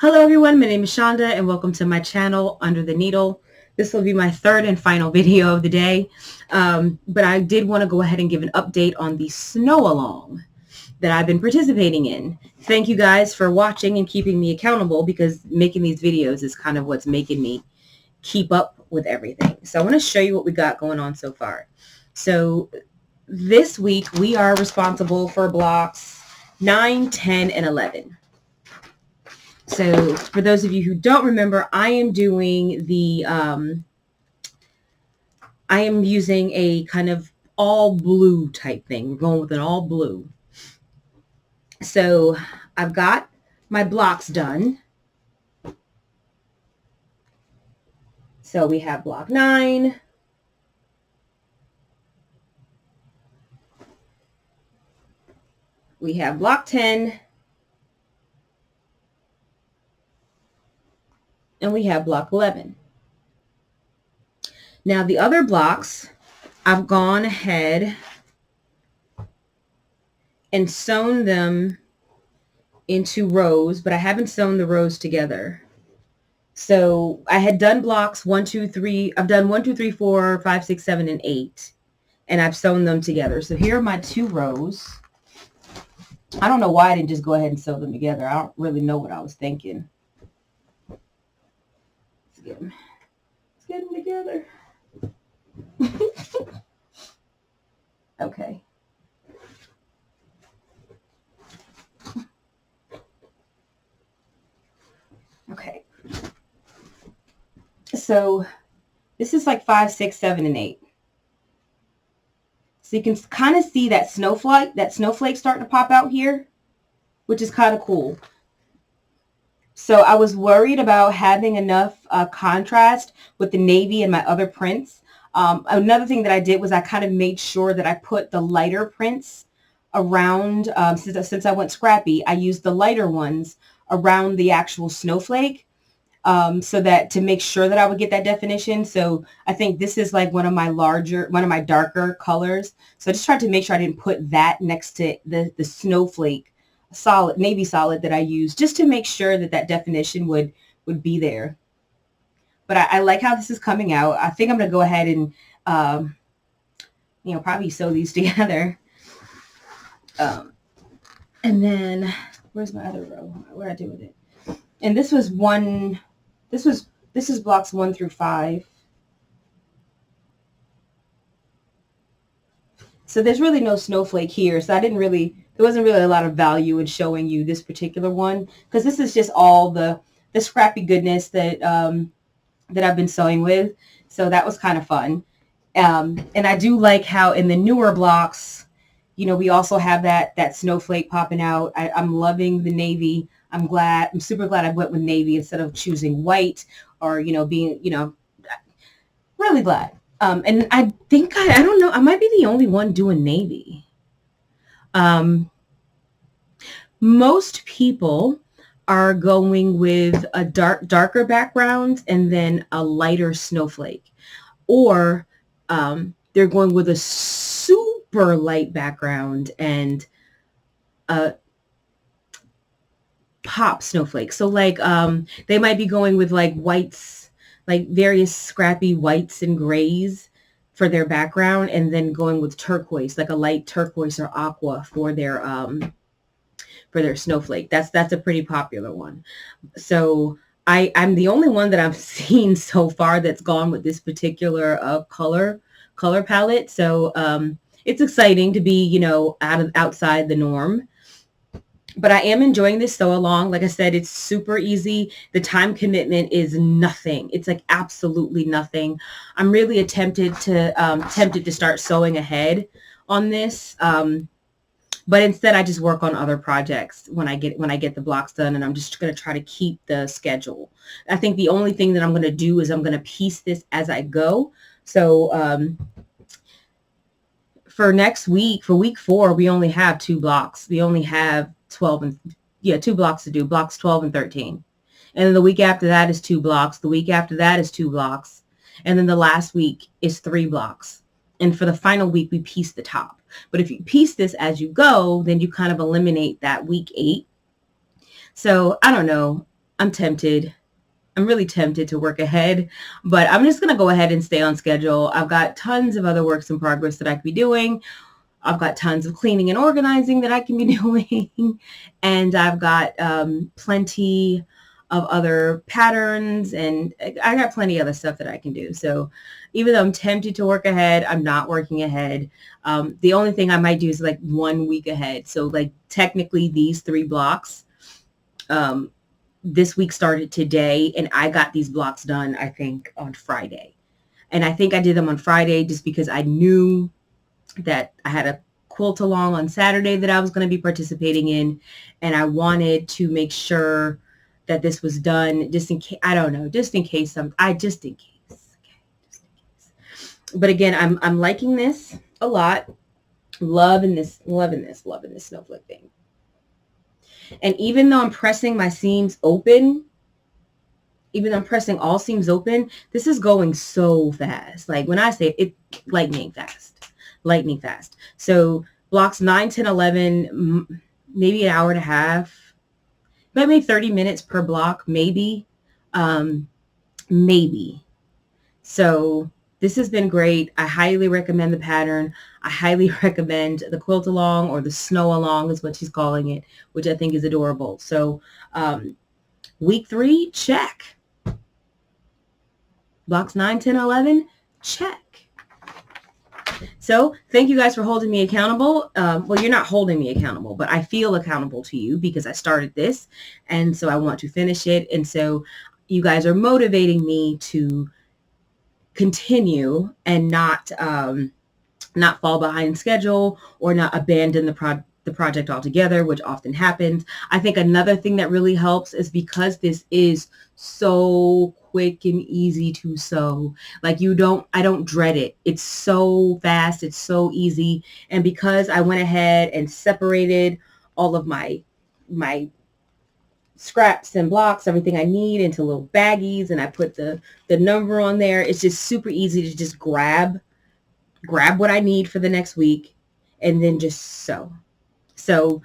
Hello everyone, my name is Shonda and welcome to my channel, Under the Needle. This will be my third and final video of the day, but I did want to go ahead and give an update on the Snowalong that I've been participating in. Thank you guys for watching and keeping me accountable, because making these videos is kind of what's making me keep up with everything. So I want to show you what we got going on so far. So this week we are responsible for blocks 9, 10, and 11. So for those of you who don't remember, I am doing the, I am using a kind of all blue type thing. We're going with an all blue. So I've got my blocks done. So we have block 9. We have block 10. And we have block 11. Now the other blocks, I've gone ahead and sewn them into rows, but I haven't sewn the rows together. So I had done blocks 1, 2, 3. I've done 1, 2, 3, 4, 5, 6, 7, and 8. And I've sewn them together. So here are my 2 rows. I don't know why I didn't just go ahead and sew them together. I don't really know what I was thinking. Let's get them together. Okay. Okay. So this is like 5, 6, 7, and 8. So you can kind of see that snowflake starting to pop out here, which is kind of cool. So I was worried about having enough contrast with the navy and my other prints. Another thing that I did was I kind of made sure that I put the lighter prints around, since I went scrappy, I used the lighter ones around the actual snowflake, so that to make sure that I would get that definition. So I think this is like one of my darker colors. So I just tried to make sure I didn't put that next to the snowflake navy solid that I used, just to make sure that that definition would be there. But I like how this is coming out. I think I'm going to go ahead and, probably sew these together. And then where's my other row? What did I do with it? And this was this is blocks 1 through 5. So there's really no snowflake here. So there wasn't really a lot of value in showing you this particular one, because this is just all the scrappy goodness that I've been sewing with. So that was kind of fun. And I do like how in the newer blocks, we also have that snowflake popping out. I'm loving the navy. I'm super glad I went with navy instead of choosing white, or, being, really glad. And I think, I don't know, I might be the only one doing navy. Most people are going with a darker background and then a lighter snowflake, or they're going with a super light background and a pop snowflake. So like they might be going with like whites, like various scrappy whites and grays for their background, and then going with turquoise, like a light turquoise or aqua for their snowflake. That's a pretty popular one. So I'm the only one that I've seen so far that's gone with this particular color palette. So it's exciting to be, outside the norm. But I am enjoying this sew along. Like I said, it's super easy. The time commitment is nothing. It's like absolutely nothing. I'm really tempted to start sewing ahead on this. But instead I just work on other projects when I get the blocks done, and I'm just going to try to keep the schedule. I think the only thing that I'm going to do is I'm going to piece this as I go. So for next week, for week 4, we only have 2 blocks. We only have 2 blocks to do, blocks 12 and 13. And then the week after that is 2 blocks. The week after that is 2 blocks. And then the last week is 3 blocks. And for the final week, we piece the top. But if you piece this as you go, then you kind of eliminate that week 8. So I don't know. I'm tempted. I'm really tempted to work ahead, but I'm just going to go ahead and stay on schedule. I've got tons of other works in progress that I could be doing. I've got tons of cleaning and organizing that I can be doing. And I've got plenty of other patterns, and I got plenty of other stuff that I can do. So even though I'm tempted to work ahead, I'm not working ahead. The only thing I might do is like 1 week ahead. So like technically these 3 blocks, this week started today, and I got these blocks done, I think, on Friday. And I think I did them on Friday just because I knew that I had a Quilt-Along on Saturday that I was going to be participating in, and I wanted to make sure that this was done just in case, I don't know, just in case just in case. Okay, just in case. But again, I'm liking this a lot. Loving this snowflake thing. And even though I'm pressing my seams open, even though I'm pressing all seams open, this is going so fast. Like when I say it, lightning fast. So blocks 9, 10, 11, maybe an hour and a half, but maybe 30 minutes per block, maybe. Maybe. So this has been great. I highly recommend the pattern. I highly recommend the Quilt-Along, or the Snowalong is what she's calling it, which I think is adorable. So week 3, check. Blocks 9, 10, 11, check. So thank you guys for holding me accountable. Well, you're not holding me accountable, but I feel accountable to you because I started this, and so I want to finish it. And so you guys are motivating me to continue and not fall behind schedule, or not abandon the project altogether, which often happens. I think another thing that really helps is because this is so quick and easy to sew. Like I don't dread it. It's so fast. It's so easy. And because I went ahead and separated all of my scraps and blocks, everything I need, into little baggies, and I put the number on there, it's just super easy to just grab what I need for the next week and then just sew. So,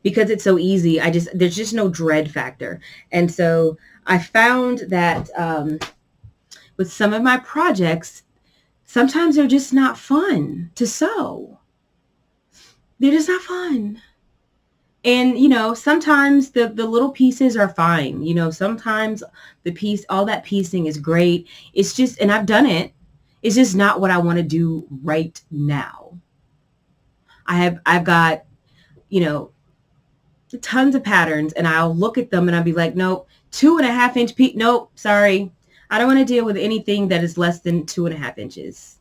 because it's so easy, there's just no dread factor. And so I found that with some of my projects, sometimes they're just not fun to sew. They're just not fun. And, sometimes the little pieces are fine. Sometimes all that piecing is great. It's just, and I've done it. It's just not what I want to do right now. I've got, tons of patterns, and I'll look at them and I'll be like, nope, 2.5 inch piece. Nope, sorry. I don't want to deal with anything that is less than 2.5 inches.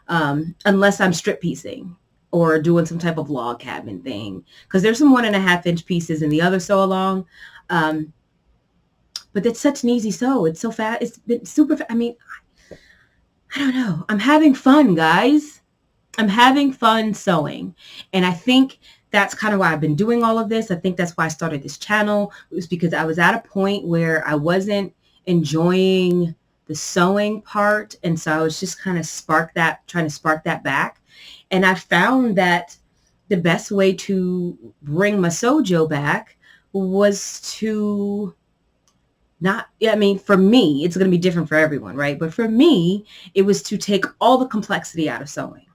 Unless I'm strip piecing or doing some type of log cabin thing. Because there's some 1.5 inch pieces in the other sew along. But it's such an easy sew. It's so fast. It's been super fast. I mean, I don't know. I'm having fun, guys. I'm having fun sewing. And I think that's kind of why I've been doing all of this. I think that's why I started this channel. It was because I was at a point where I wasn't enjoying the sewing part. And so I was just kind of trying to spark that back. And I found that the best way to bring my Sojo back was to for me, it's going to be different for everyone, right? But for me, it was to take all the complexity out of sewing.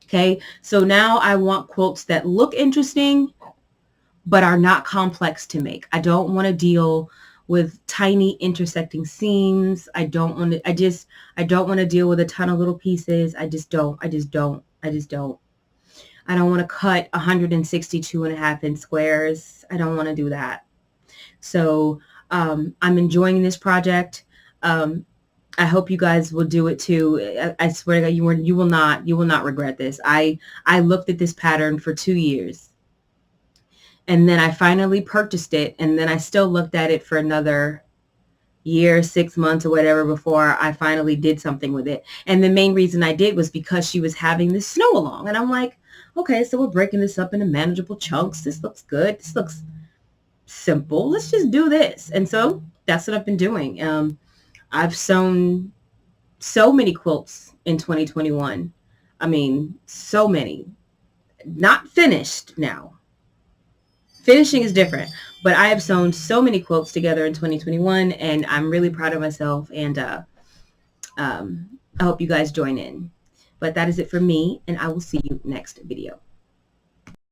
Okay, so now I want quilts that look interesting, but are not complex to make. I don't want to deal with tiny intersecting seams. I don't want to deal with a ton of little pieces. I don't want to cut 162.5 inch squares. I don't want to do that. So I'm enjoying this project. I hope you guys will do it too. I swear to God, you will not regret this. I looked at this pattern for 2 years, and then I finally purchased it, and then I still looked at it for another year, 6 months or whatever before I finally did something with it. And the main reason I did was because she was having this Snowalong, and I'm like, okay, so we're breaking this up into manageable chunks. This looks good. This looks simple. Let's just do this. And so that's what I've been doing. I've sewn so many quilts in 2021. I mean, so many. Not finished now. Finishing is different, but I have sewn so many quilts together in 2021, and I'm really proud of myself, and I hope you guys join in. But that is it for me, and I will see you next video.